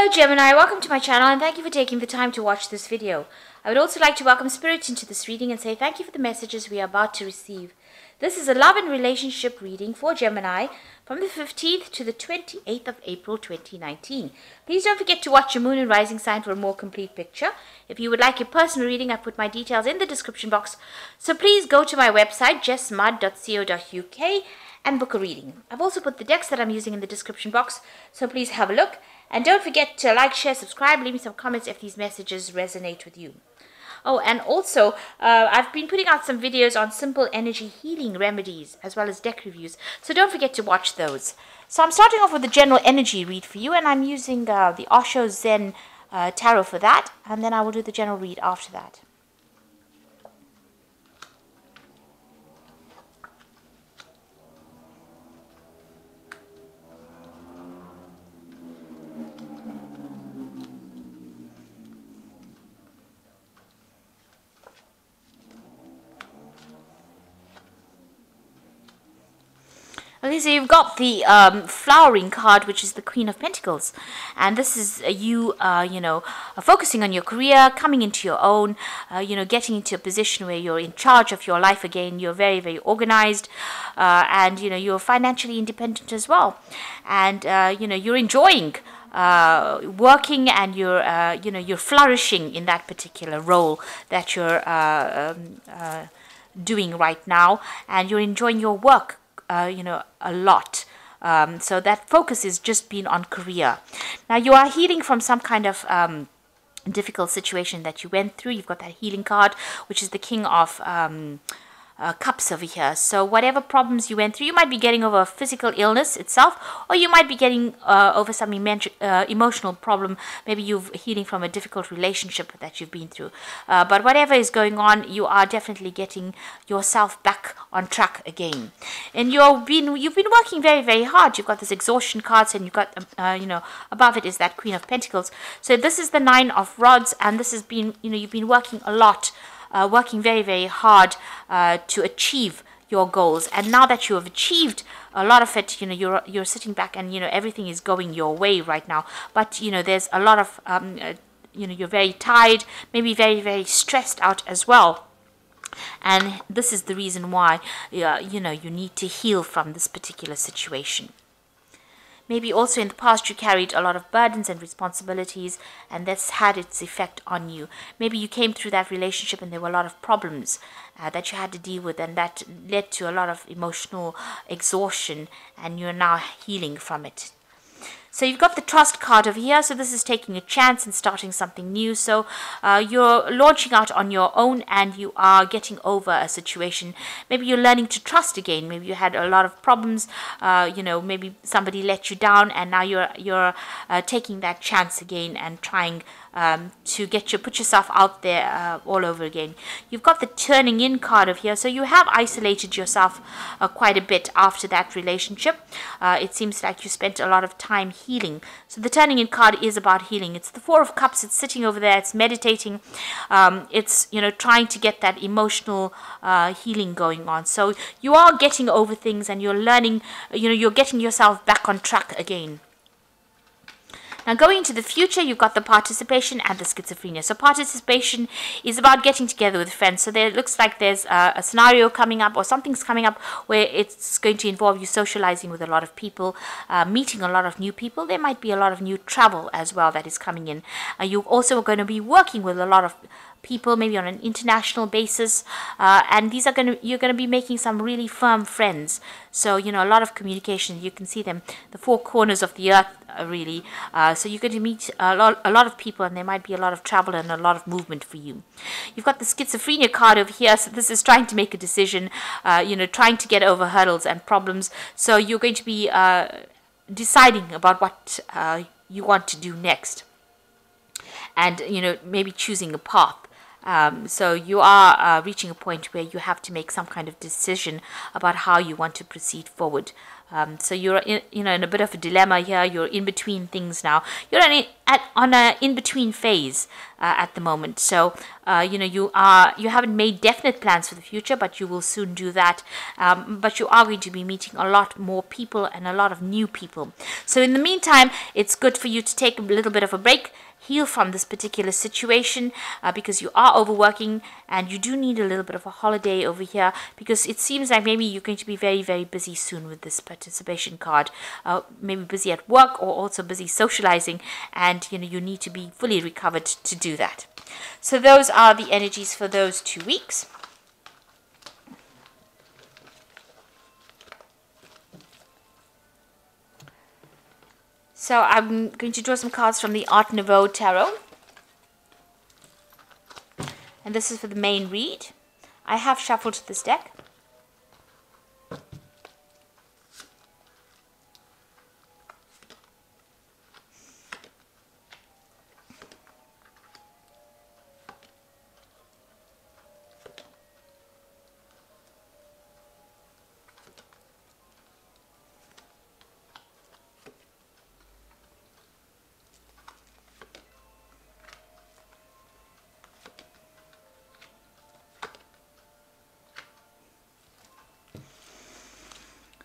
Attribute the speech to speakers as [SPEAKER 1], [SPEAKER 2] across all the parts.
[SPEAKER 1] Hello Gemini, welcome to my channel and thank you for taking the time to watch this video. I would also like to welcome Spirit into this reading and say thank you for the messages we are about to receive. This is a love and relationship reading for Gemini from the 15th to the 28th of April 2019. Please don't forget to watch your moon and rising sign for a more complete picture. If you would like your personal reading, I've put my details in the description box. So please go to my website jessmud.co.uk and book a reading. I've also put the decks that I'm using in the description box, so please have a look. And don't forget to like, share, subscribe, leave me some comments if these messages resonate with you. Oh, and also, I've been putting out some videos on simple energy healing remedies as well as deck reviews, so don't forget to watch those. So I'm starting off with the general energy read for you, and I'm using the Osho Zen Tarot for that, and then I will do the general read after that. Okay, so you've got the flowering card, which is the Queen of Pentacles, and this is you, focusing on your career, coming into your own, getting into a position where you're in charge of your life again. You're very, very organized, and you're financially independent as well, and you're enjoying working, and you're flourishing in that particular role that you're doing right now, and you're enjoying your work a lot. So that focus is just been on career. Now you are healing from some kind of difficult situation that you went through. You've got that healing card, which is the King of Cups over here. So whatever problems you went through, you might be getting over a physical illness itself, or you might be getting over some emotional problem. Maybe you're healing from a difficult relationship that you've been through. But whatever is going on, you are definitely getting yourself back on track again. And you've been working very, very hard. You've got this exhaustion cards, and you've got above it is that Queen of Pentacles. So this is the Nine of Rods, and this has been you've been working a lot. Working very, very hard to achieve your goals, and now that you have achieved a lot of it, you're sitting back, and everything is going your way right now. But there's a lot of you're very tired, maybe very, very stressed out as well. And this is the reason why you need to heal from this particular situation. Maybe also in the past you carried a lot of burdens and responsibilities, and that's had its effect on you. Maybe you came through that relationship and there were a lot of problems that you had to deal with, and that led to a lot of emotional exhaustion, and you're now healing from it. So you've got the Trust card over here. So this is taking a chance and starting something new. So you're launching out on your own, and you are getting over a situation. Maybe you're learning to trust again. Maybe you had a lot of problems. Maybe somebody let you down, and now you're taking that chance again and trying to put yourself out there all over again. You've got the Turning In card over here. So you have isolated yourself quite a bit after that relationship. It seems like you spent a lot of time healing. So the Turning In card is about healing. It's the Four of Cups. It's sitting over there. It's meditating. It's trying to get that emotional healing going on. So you are getting over things, and you're learning. You're getting yourself back on track again. Now going into the future, you've got the Participation and the Schizophrenia. So participation is about getting together with friends. So there looks like there's a scenario coming up, or something's coming up where it's going to involve you socializing with a lot of people, meeting a lot of new people. There might be a lot of new travel as well that is coming in. You're also going to be working with a lot of people, maybe on an international basis, and you're going to be making some really firm friends. So a lot of communication. You can see them, the four corners of the earth, really. So you're going to meet a lot of people, and there might be a lot of travel and a lot of movement for you. You've got the Schizophrenia card over here. So this is trying to make a decision, trying to get over hurdles and problems. So you're going to be deciding about what you want to do next, and maybe choosing a path. So you are reaching a point where you have to make some kind of decision about how you want to proceed forward. So you're in a bit of a dilemma here. You're in between things now. You're on a in between phase at the moment. So you haven't made definite plans for the future, but you will soon do that. But you are going to be meeting a lot more people and a lot of new people. So in the meantime, it's good for you to take a little bit of a break, heal from this particular situation, because you are overworking and you do need a little bit of a holiday over here, because it seems like maybe you're going to be very, very busy soon with this participation card. Maybe busy at work or also busy socializing, and you need to be fully recovered to do that. So those are the energies for those 2 weeks. So I'm going to draw some cards from the Art Nouveau Tarot. And this is for the main read. I have shuffled this deck.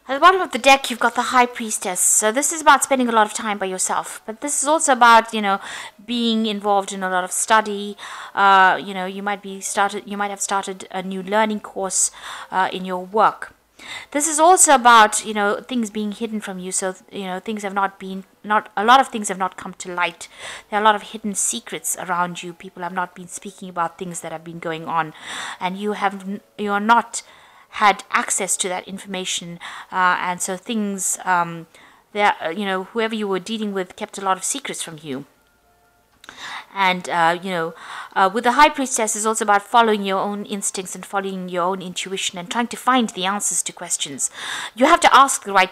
[SPEAKER 1] At the bottom of the deck, you've got the High Priestess. So this is about spending a lot of time by yourself. But this is also about, being involved in a lot of study. You might have started a new learning course in your work. This is also about, things being hidden from you. So, things have a lot of things have not come to light. There are a lot of hidden secrets around you. People have not been speaking about things that have been going on. And you're not had access to that information, and so things whoever you were dealing with kept a lot of secrets from you. And with the High Priestess, is also about following your own instincts and following your own intuition and trying to find the answers to questions. You have to ask the right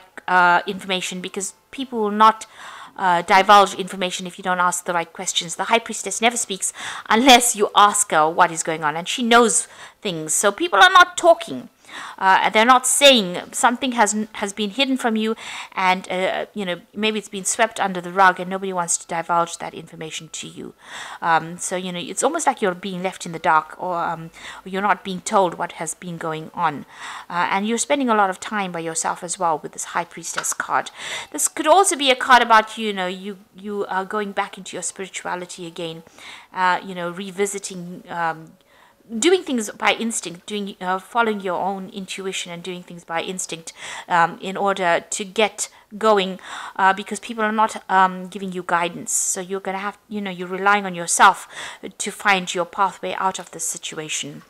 [SPEAKER 1] information, because people will not divulge information if you don't ask the right questions. The High Priestess never speaks unless you ask her what is going on, and she knows things. So people are not talking. They're not saying something has been hidden from you, and maybe it's been swept under the rug, and nobody wants to divulge that information to you. So it's almost like you're being left in the dark, or you're not being told what has been going on, and you're spending a lot of time by yourself as well with this High Priestess card. This could also be a card about you are going back into your spirituality again, revisiting. Doing things by instinct, following your own intuition and doing things by instinct in order to get going, because people are not giving you guidance. So you're going to have, you're relying on yourself to find your pathway out of this situation.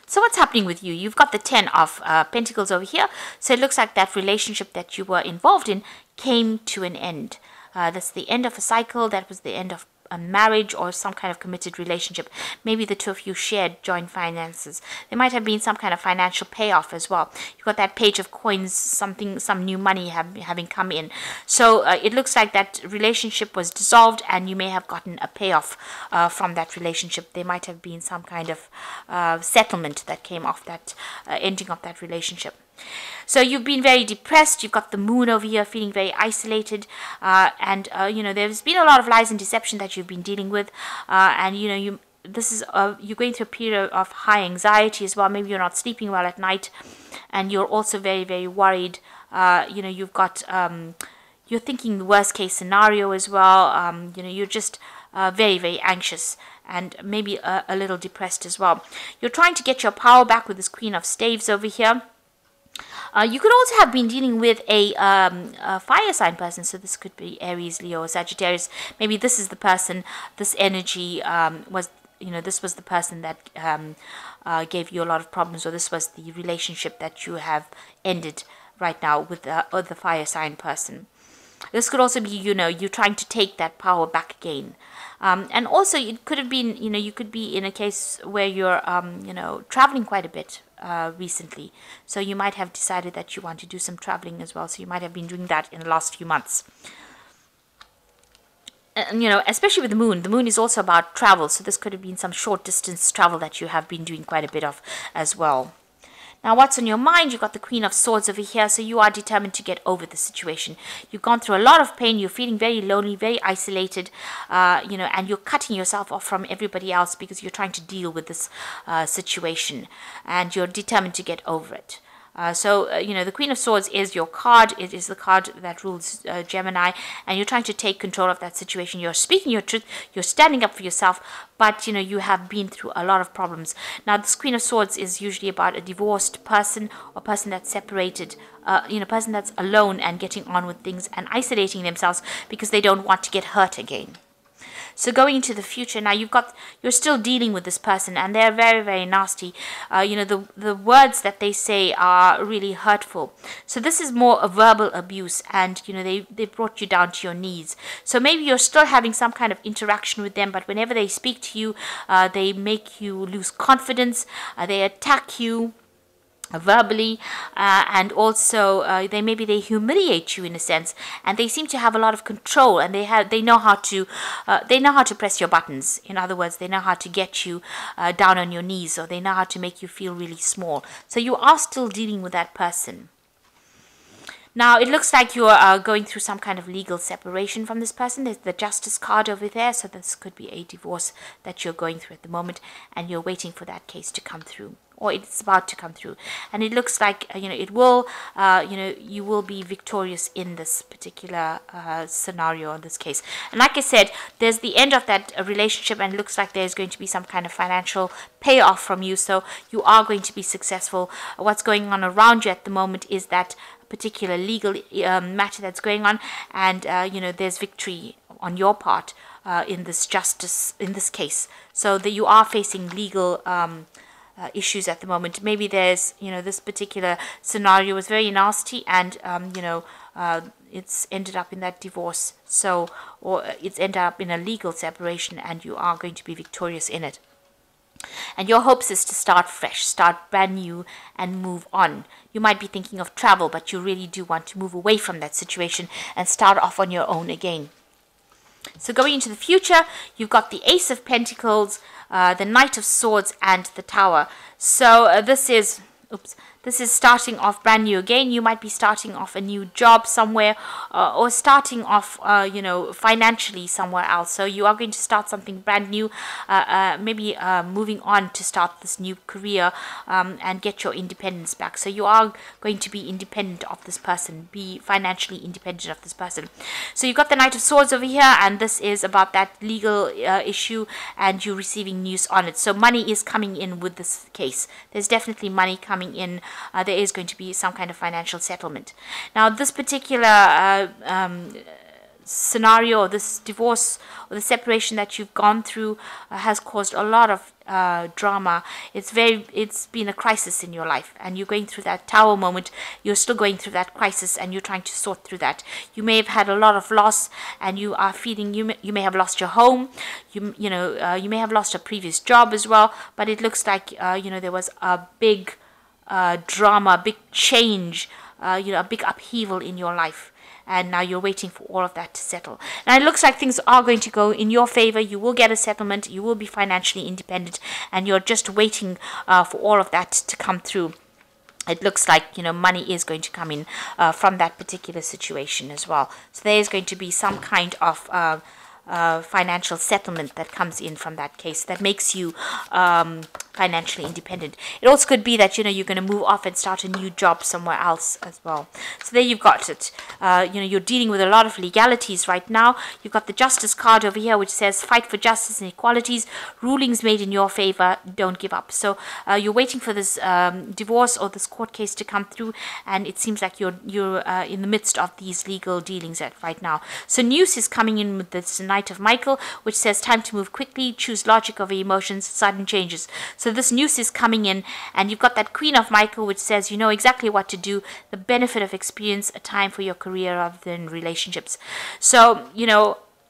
[SPEAKER 1] So what's happening with you? You've got the 10 of Pentacles over here. So it looks like that relationship that you were involved in came to an end. That's the end of a cycle. That was the end of a marriage or some kind of committed relationship. Maybe the two of you shared joint finances. There might have been some kind of financial payoff as well. You've got that Page of Coins, some new money having come in. So it looks like that relationship was dissolved, and you may have gotten a payoff from that relationship. There might have been some kind of settlement that came off that ending of that relationship. So you've been very depressed. You've got the Moon over here, feeling very isolated, and there's been a lot of lies and deception that you've been dealing with, and you're going through a period of high anxiety as well. Maybe you're not sleeping well at night, and you're also very, very worried. You've got you're thinking the worst case scenario as well. You're just very, very anxious, and maybe a little depressed as well. You're trying to get your power back with this Queen of Staves over here. You could also have been dealing with a fire sign person. So this could be Aries, Leo, or Sagittarius. Maybe this is the person, this energy was, this was the person that gave you a lot of problems, or this was the relationship that you have ended right now with the fire sign person. This could also be, you trying to take that power back again. And also it could have been, you could be in a case where you're, traveling quite a bit recently. So you might have decided that you want to do some traveling as well. So you might have been doing that in the last few months. And, especially with the moon is also about travel. So this could have been some short distance travel that you have been doing quite a bit of as well. Now, what's on your mind? You've got the Queen of Swords over here, so you are determined to get over the situation. You've gone through a lot of pain. You're feeling very lonely, very isolated, and you're cutting yourself off from everybody else because you're trying to deal with this situation, and you're determined to get over it. The Queen of Swords is your card. It is the card that rules Gemini, and you're trying to take control of that situation. You're speaking your truth. You're standing up for yourself, but you have been through a lot of problems. Now, this Queen of Swords is usually about a divorced person or person that's separated, person that's alone and getting on with things and isolating themselves because they don't want to get hurt again. So going into the future, now you're still dealing with this person, and they're very, very nasty. The words that they say are really hurtful. So this is more a verbal abuse, and they brought you down to your knees. So maybe you're still having some kind of interaction with them, but whenever they speak to you, they make you lose confidence. They attack you verbally, and also they humiliate you in a sense, and they seem to have a lot of control, and they know how to press your buttons. In other words, they know how to get you down on your knees, or they know how to make you feel really small. So you are still dealing with that person. Now, it looks like you are going through some kind of legal separation from this person. There's the Justice card over there, so this could be a divorce that you're going through at the moment, and you're waiting for that case to come through, or it's about to come through. And it looks like, it will, you will be victorious in this particular scenario, in this case. And like I said, there's the end of that relationship, and it looks like there's going to be some kind of financial payoff from you, so you are going to be successful. What's going on around you at the moment is that particular legal matter that's going on, and there's victory on your part in this case, so that you are facing legal issues at the moment. Maybe there's this particular scenario was very nasty, and it's ended up in that divorce, or it's ended up in a legal separation, and you are going to be victorious in it. And your hopes is to start fresh, start brand new, and move on. You might be thinking of travel, but you really do want to move away from that situation and start off on your own again. So going into the future, you've got the Ace of Pentacles, the Knight of Swords, and the Tower. So this is starting off brand new again. You might be starting off a new job somewhere, or starting off, financially somewhere else. So you are going to start something brand new, maybe moving on to start this new career, and get your independence back. So you are going to be independent of this person, be financially independent of this person. So you've got the Knight of Swords over here, and this is about that legal issue, and you receiving news on it. So money is coming in with this case. There's definitely money coming in. There is going to be some kind of financial settlement. Now, this particular scenario, or this divorce or the separation that you've gone through, has caused a lot of drama. It's been a crisis in your life, and you're going through that Tower moment. You're still going through that crisis, and you're trying to sort through that. You may have had a lot of loss, and you are feeling you may have lost your home. You may have lost a previous job as well. But it looks like there was a big drama, big change, a big upheaval in your life, and now you're waiting for all of that to settle. Now it looks like things are going to go in your favor. You will get a settlement, you will be financially independent, and you're just waiting for all of that to come through. It looks like money is going to come in from that particular situation as well. So there is going to be some kind of financial settlement that comes in from that case that makes you financially independent. It also could be that you're going to move off and start a new job somewhere else as well. So there you've got it. You're dealing with a lot of legalities right now. You've got the Justice card over here, which says fight for justice and equalities, rulings made in your favor, don't give up. So you're waiting for this divorce or this court case to come through, and it seems like you're in the midst of these legal dealings right now. So news is coming in with this Knight of Michael, which says time to move quickly, choose logic over emotions, sudden changes. So this news is coming in, and you've got that Queen of Michael, which says you know exactly what to do, the benefit of experience, a time for your career rather than relationships. So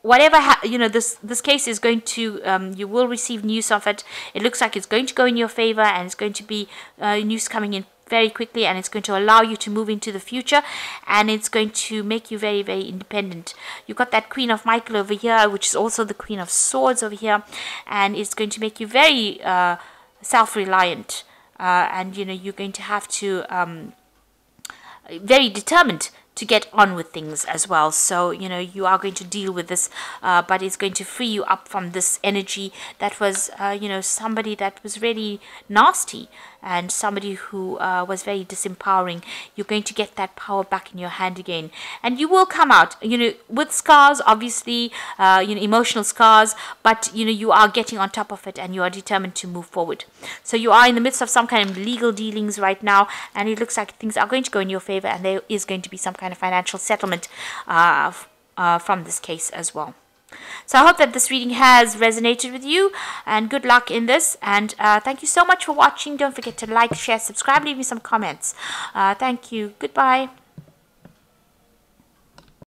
[SPEAKER 1] whatever this case is going to, you will receive news of it. It looks like it's going to go in your favor, and it's going to be news coming in very quickly, and it's going to allow you to move into the future, and it's going to make you very, very independent. You've got that Queen of Michael over here, which is also the Queen of Swords over here, and it's going to make you very self-reliant. and you're going to have to very determined to get on with things as well. So you are going to deal with this, but it's going to free you up from this energy that was somebody that was really nasty, and somebody who was very disempowering. You're going to get that power back in your hand again, and you will come out with scars, obviously, emotional scars, but you are getting on top of it, and you are determined to move forward. So you are in the midst of some kind of legal dealings right now, and it looks like things are going to go in your favor, and there is going to be some kind of financial settlement from this case as well. So I hope that this reading has resonated with you, and good luck in this, and thank you so much for watching. Don't forget to like, share, subscribe, leave me some comments. Thank you. Goodbye.